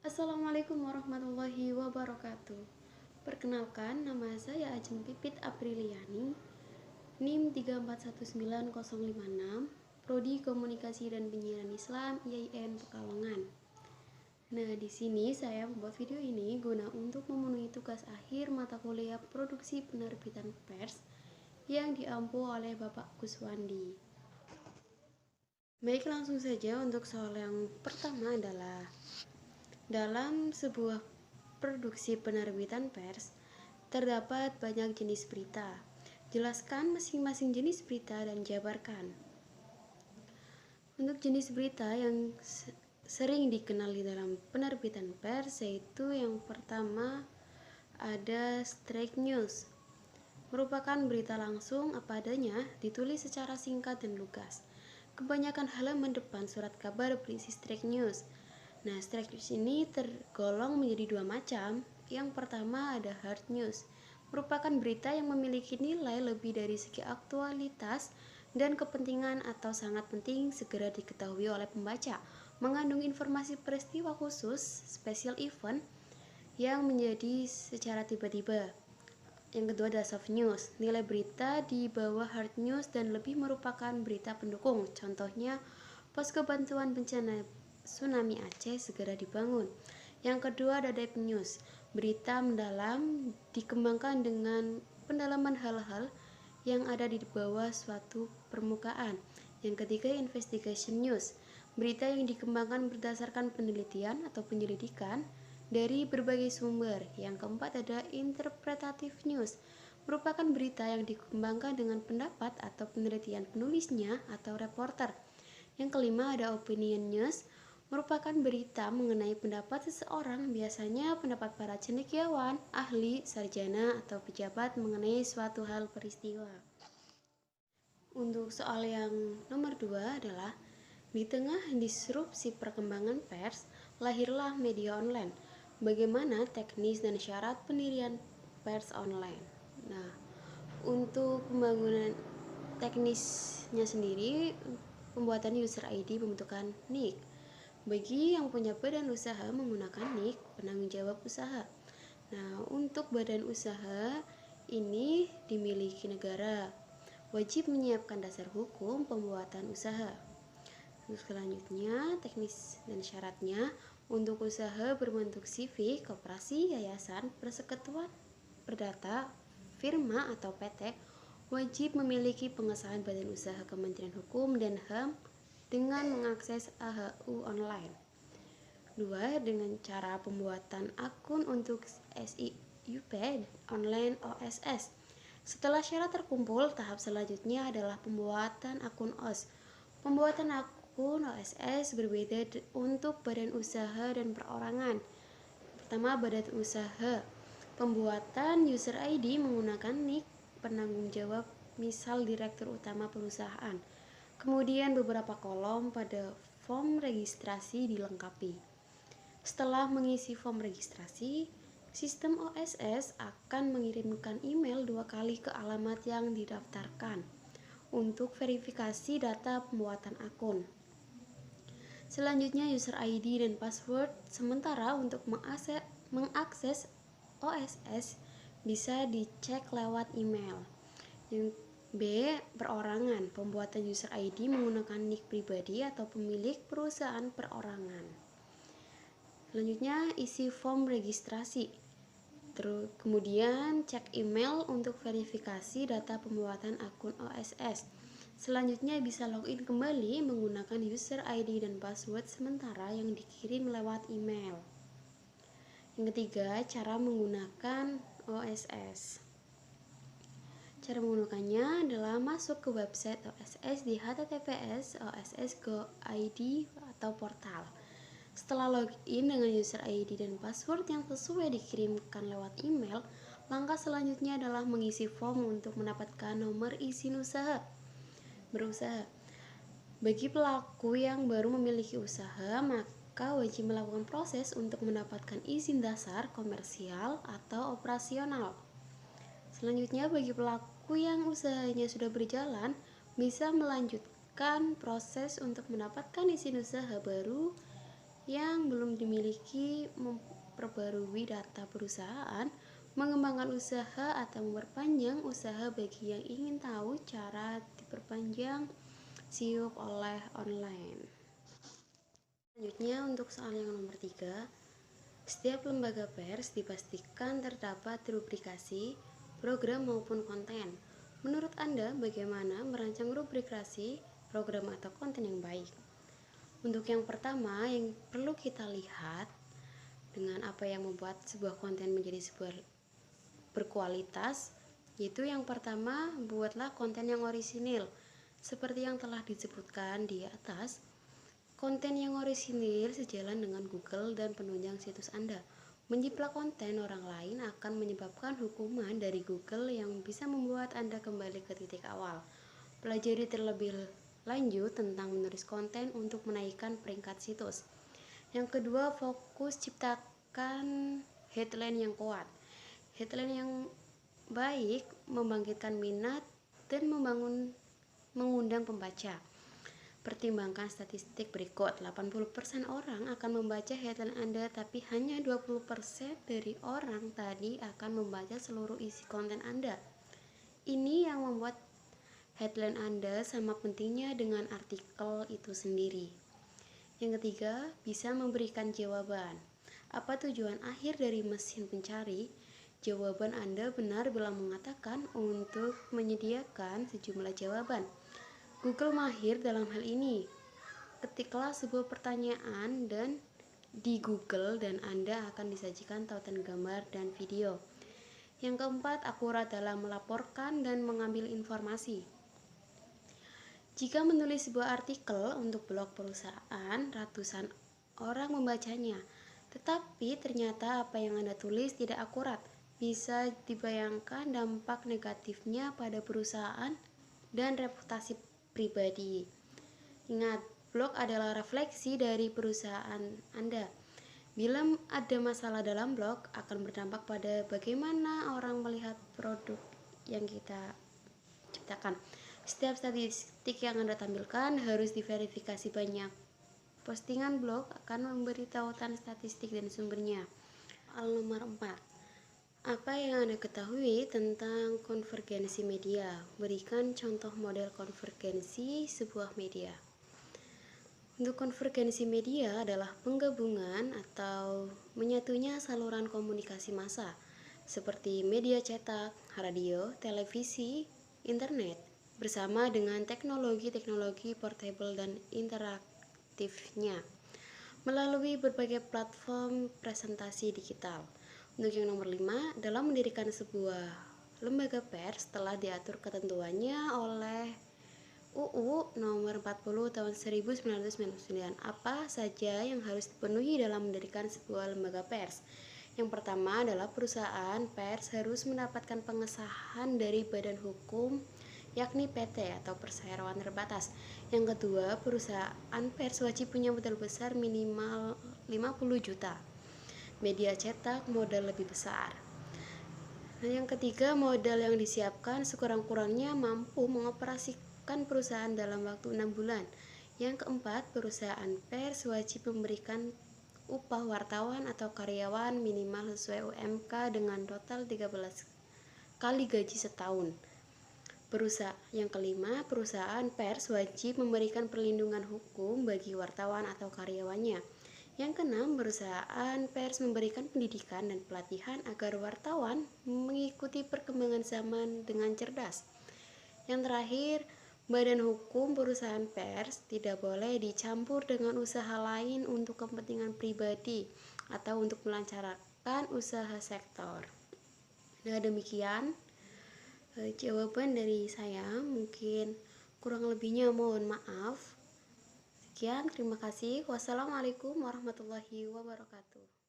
Assalamualaikum warahmatullahi wabarakatuh. Perkenalkan, nama saya Ajeng Pipit Apriliani, NIM 3419056, Prodi Komunikasi dan Penyiaran Islam IAIN Pekalongan. Nah, di sini saya membuat video ini guna untuk memenuhi tugas akhir mata kuliah Produksi Penerbitan Pers yang diampu oleh Bapak Kuswandi. Baik, langsung saja untuk soal yang pertama adalah dalam sebuah produksi penerbitan pers, terdapat banyak jenis berita. Jelaskan masing-masing jenis berita dan jabarkan. Untuk jenis berita yang sering dikenali dalam penerbitan pers, yaitu yang pertama ada straight news. Merupakan berita langsung apa adanya, ditulis secara singkat dan lugas. Kebanyakan halaman depan surat kabar berisi straight news. Nah, straight news ini tergolong menjadi dua macam. Yang pertama ada hard news, merupakan berita yang memiliki nilai lebih dari segi aktualitas dan kepentingan atau sangat penting segera diketahui oleh pembaca, mengandung informasi peristiwa khusus, special event yang menjadi secara tiba-tiba. Yang kedua adalah soft news, nilai berita di bawah hard news dan lebih merupakan berita pendukung. Contohnya, posko bantuan bencana tsunami Aceh segera dibangun. Yang kedua ada deep news, berita mendalam dikembangkan dengan pendalaman hal-hal yang ada di bawah suatu permukaan. Yang ketiga investigation news, berita yang dikembangkan berdasarkan penelitian atau penyelidikan dari berbagai sumber. Yang keempat ada interpretative news, merupakan berita yang dikembangkan dengan pendapat atau penelitian penulisnya atau reporter. Yang kelima ada opinion news, merupakan berita mengenai pendapat seseorang, biasanya pendapat para cendekiawan, ahli, sarjana, atau pejabat mengenai suatu hal peristiwa. Untuk soal yang nomor 2 adalah di tengah disrupsi perkembangan pers, lahirlah media online. Bagaimana teknis dan syarat pendirian pers online? Nah, untuk pembangunan teknisnya sendiri, pembuatan user ID, pembentukan NIK. Bagi yang punya badan usaha menggunakan NIK, penanggung jawab usaha. Nah, untuk badan usaha ini dimiliki negara, wajib menyiapkan dasar hukum pembuatan usaha. Untuk selanjutnya, teknis dan syaratnya, untuk usaha berbentuk CV, koperasi, yayasan, persekutuan, perdata, firma atau PT, wajib memiliki pengesahan Badan Usaha Kementerian Hukum dan HAM dengan mengakses AHU online. 2. Dengan cara pembuatan akun untuk SIUP online OSS. Setelah syarat terkumpul, tahap selanjutnya adalah pembuatan akun OS. Pembuatan akun OSS berbeda untuk badan usaha dan perorangan. Pertama, badan usaha. Pembuatan user ID menggunakan NIK penanggung jawab, misal direktur utama perusahaan. Kemudian beberapa kolom pada form registrasi dilengkapi. Setelah mengisi form registrasi, sistem OSS akan mengirimkan email 2 kali ke alamat yang didaftarkan untuk verifikasi data pembuatan akun. Selanjutnya user ID dan password sementara untuk mengakses OSS bisa dicek lewat email. Yang B. Perorangan, pembuatan user ID menggunakan NIK pribadi atau pemilik perusahaan perorangan. Selanjutnya isi form registrasi. Kemudian cek email untuk verifikasi data pembuatan akun OSS. Selanjutnya bisa login kembali menggunakan user ID dan password sementara yang dikirim lewat email. Yang ketiga, cara menggunakan OSS. Cara menggunakannya adalah masuk ke website OSS di https://oss.go.id atau portal. Setelah login dengan user ID dan password yang sesuai dikirimkan lewat email, langkah selanjutnya adalah mengisi form untuk mendapatkan nomor izin berusaha. Bagi pelaku yang baru memiliki usaha, maka wajib melakukan proses untuk mendapatkan izin dasar, komersial, atau operasional. Selanjutnya, bagi pelaku yang usahanya sudah berjalan, bisa melanjutkan proses untuk mendapatkan izin usaha baru yang belum dimiliki memperbarui data perusahaan, mengembangkan usaha, atau memperpanjang usaha bagi yang ingin tahu cara diperpanjang SIUP oleh online. Selanjutnya untuk soal yang nomor 3, setiap lembaga pers dipastikan terdapat rubrikasi, program maupun konten. Menurut Anda, bagaimana merancang rubrikasi, program atau konten yang baik? Untuk yang pertama, yang perlu kita lihat dengan apa yang membuat sebuah konten menjadi sebuah berkualitas, yaitu yang pertama, buatlah konten yang orisinil. Seperti yang telah disebutkan di atas, konten yang orisinil sejalan dengan Google dan penunjang situs Anda. Menjiplak konten orang lain akan menyebabkan hukuman dari Google yang bisa membuat Anda kembali ke titik awal. Pelajari terlebih lanjut tentang menulis konten untuk menaikkan peringkat situs. Yang kedua, fokus ciptakan headline yang kuat. Headline yang baik membangkitkan minat dan mengundang pembaca. Pertimbangkan statistik berikut. 80% orang akan membaca headline Anda, tapi hanya 20% dari orang tadi akan membaca seluruh isi konten Anda. Ini yang membuat headline Anda sama pentingnya dengan artikel itu sendiri. Yang ketiga, bisa memberikan jawaban. Apa tujuan akhir dari mesin pencari? Jawaban Anda benar bila mengatakan untuk menyediakan sejumlah jawaban. Google mahir dalam hal ini. Ketiklah sebuah pertanyaan dan di Google dan Anda akan disajikan tautan gambar dan video. Yang keempat, akurat dalam melaporkan dan mengambil informasi. Jika menulis sebuah artikel untuk blog perusahaan, ratusan orang membacanya. Tetapi ternyata apa yang Anda tulis tidak akurat. Bisa dibayangkan dampak negatifnya pada perusahaan dan reputasi pribadi. Ingat, blog adalah refleksi dari perusahaan Anda. Bila ada masalah dalam blog, akan berdampak pada bagaimana orang melihat produk yang kita ciptakan. Setiap statistik yang Anda tampilkan harus diverifikasi banyak. Postingan blog akan memberi tautan statistik dan sumbernya. Soal nomor 4. Apa yang Anda ketahui tentang konvergensi media? Berikan contoh model konvergensi sebuah media. Untuk konvergensi media adalah penggabungan atau menyatunya saluran komunikasi massa seperti media cetak, radio, televisi, internet bersama dengan teknologi-teknologi portable dan interaktifnya melalui berbagai platform presentasi digital. Untuk yang nomor 5, dalam mendirikan sebuah lembaga pers telah diatur ketentuannya oleh UU nomor 40 tahun 1999. Apa saja yang harus dipenuhi dalam mendirikan sebuah lembaga pers? Yang pertama adalah perusahaan pers harus mendapatkan pengesahan dari badan hukum, yakni PT atau perseroan terbatas. Yang kedua, perusahaan pers wajib punya modal besar minimal 50 juta. Media cetak modal lebih besar. Yang ketiga, modal yang disiapkan sekurang-kurangnya mampu mengoperasikan perusahaan dalam waktu 6 bulan. Yang keempat, perusahaan pers wajib memberikan upah wartawan atau karyawan minimal sesuai UMK dengan total 13 kali gaji setahun. Yang kelima, perusahaan pers wajib memberikan perlindungan hukum bagi wartawan atau karyawannya. Yang keenam, perusahaan pers memberikan pendidikan dan pelatihan agar wartawan mengikuti perkembangan zaman dengan cerdas. Yang terakhir, badan hukum perusahaan pers tidak boleh dicampur dengan usaha lain untuk kepentingan pribadi atau untuk melancarkan usaha sektor. Nah, demikian jawaban dari saya. Mungkin kurang lebihnya mohon maaf. Sekian, terima kasih. Wassalamualaikum warahmatullahi wabarakatuh.